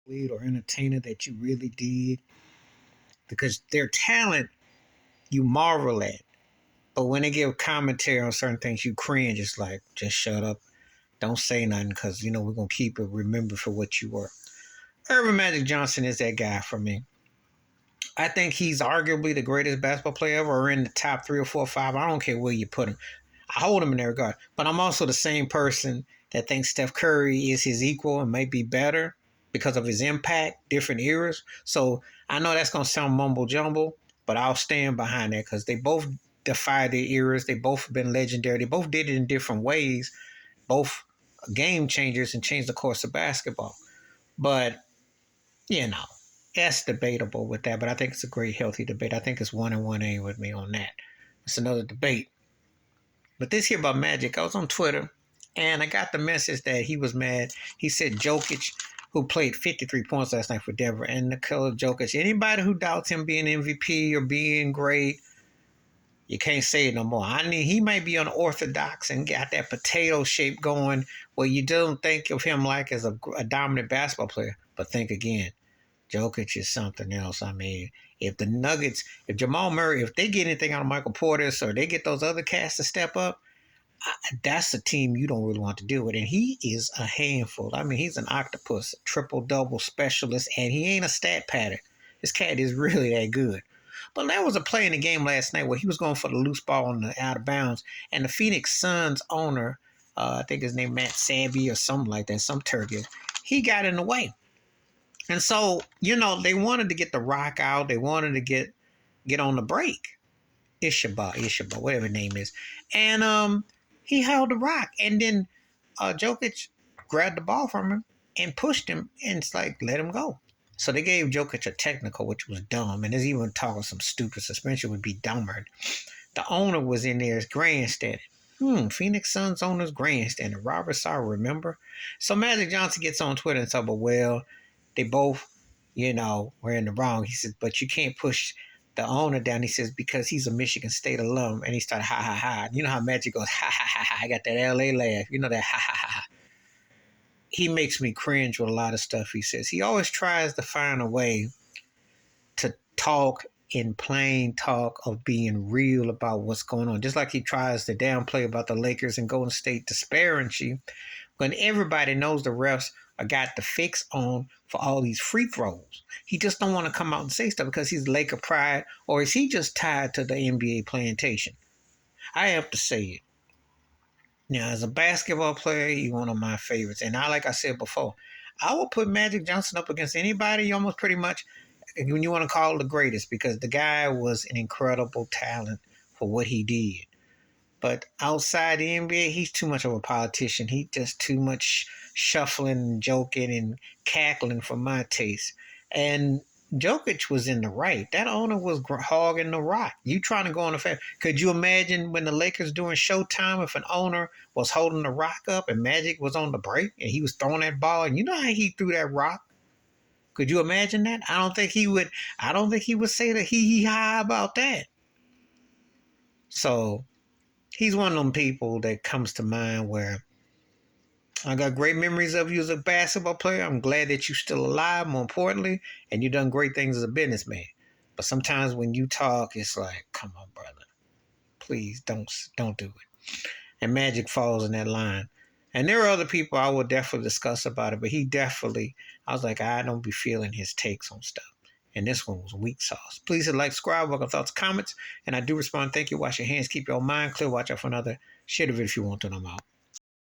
athlete or entertainer that you really did, because their talent you marvel at. But when they give commentary on certain things, you cringe. It's like, just shut up. Don't say nothing because, we're going to keep it remembered for what you were. Irvin Magic Johnson is that guy for me. I think he's arguably the greatest basketball player ever, or in the top 3 or 4 or 5. I don't care where you put him. I hold him in that regard. But I'm also the same person that thinks Steph Curry is his equal and might be better because of his impact, different eras. So I know that's going to sound mumble jumble, but I'll stand behind that because they both defy their eras. They both have been legendary. They both did it in different ways, both game changers and changed the course of basketball. But, you know, that's debatable with that. But I think it's a great, healthy debate. I think it's 1-1 with me on that. It's another debate. But this here about Magic, I was on Twitter and I got the message that he was mad. He said Jokic, who played 53 points last night for Denver, and Nikola Jokic, anybody who doubts him being MVP or being great, you can't say it no more. I mean, he might be unorthodox and got that potato shape going where you don't think of him like as a dominant basketball player. But think again, Jokic is something else. I mean, if the Nuggets, if Jamal Murray, if they get anything out of Michael Portis or they get those other cats to step up, that's a team you don't really want to deal with. And he is a handful. I mean, he's an octopus, triple-double specialist, and he ain't a stat pattern. This cat is really that good. But there was a play in the game last night where he was going for the loose ball on the out of bounds, and the Phoenix Suns owner, I think his name Matt Savvy or something like that, some turkey, he got in the way. And so, they wanted to get the rock out. They wanted to get on the break. Ishaba, whatever his name is. And he held the rock. And then Jokic grabbed the ball from him and pushed him. And it's like, let him go. So they gave Jokic a technical, which was dumb. And there's even talk of some stupid suspension would be dumber. The owner was in there grandstanding. Phoenix Suns owner's grandstanding. Robert Sarver, remember? So Magic Johnson gets on Twitter and says, well, they both, were in the wrong. He says, but you can't push the owner down. He says, because he's a Michigan State alum. And he started, ha, ha, ha. You know how Magic goes, ha, ha, ha, ha. I got that LA laugh. You know that, ha, ha, ha, ha. He makes me cringe with a lot of stuff he says. He always tries to find a way to talk in plain talk of being real about what's going on. Just like he tries to downplay about the Lakers and Golden State disparity when everybody knows the refs got the fix on for all these free throws. He just don't want to come out and say stuff because he's Laker pride, or is he just tied to the NBA plantation? I have to say it. Now, as a basketball player, he's one of my favorites. And like I said before, I will put Magic Johnson up against anybody almost pretty much when you want to call it the greatest, because the guy was an incredible talent for what he did. But outside the NBA, he's too much of a politician. He's just too much shuffling and joking and cackling for my taste. And Jokic was in the right. That owner was hogging the rock. You trying to go on the fast. Could you imagine when the Lakers doing Showtime if an owner was holding the rock up and Magic was on the break and he was throwing that ball? And you know how he threw that rock? Could you imagine that? I don't think he would say the hee-hee-ha about that. So he's one of them people that comes to mind where I got great memories of you as a basketball player. I'm glad that you're still alive, more importantly, and you've done great things as a businessman. But sometimes when you talk, it's like, come on, brother. Please don't do it. And Magic falls in that line. And there are other people I will definitely discuss about it, but I was like, I don't be feeling his takes on stuff. And this one was weak sauce. Please hit like, subscribe, welcome thoughts, comments. And I do respond. Thank you. Wash your hands. Keep your mind clear. Watch out for another. Share the video if you want to. And I'm out.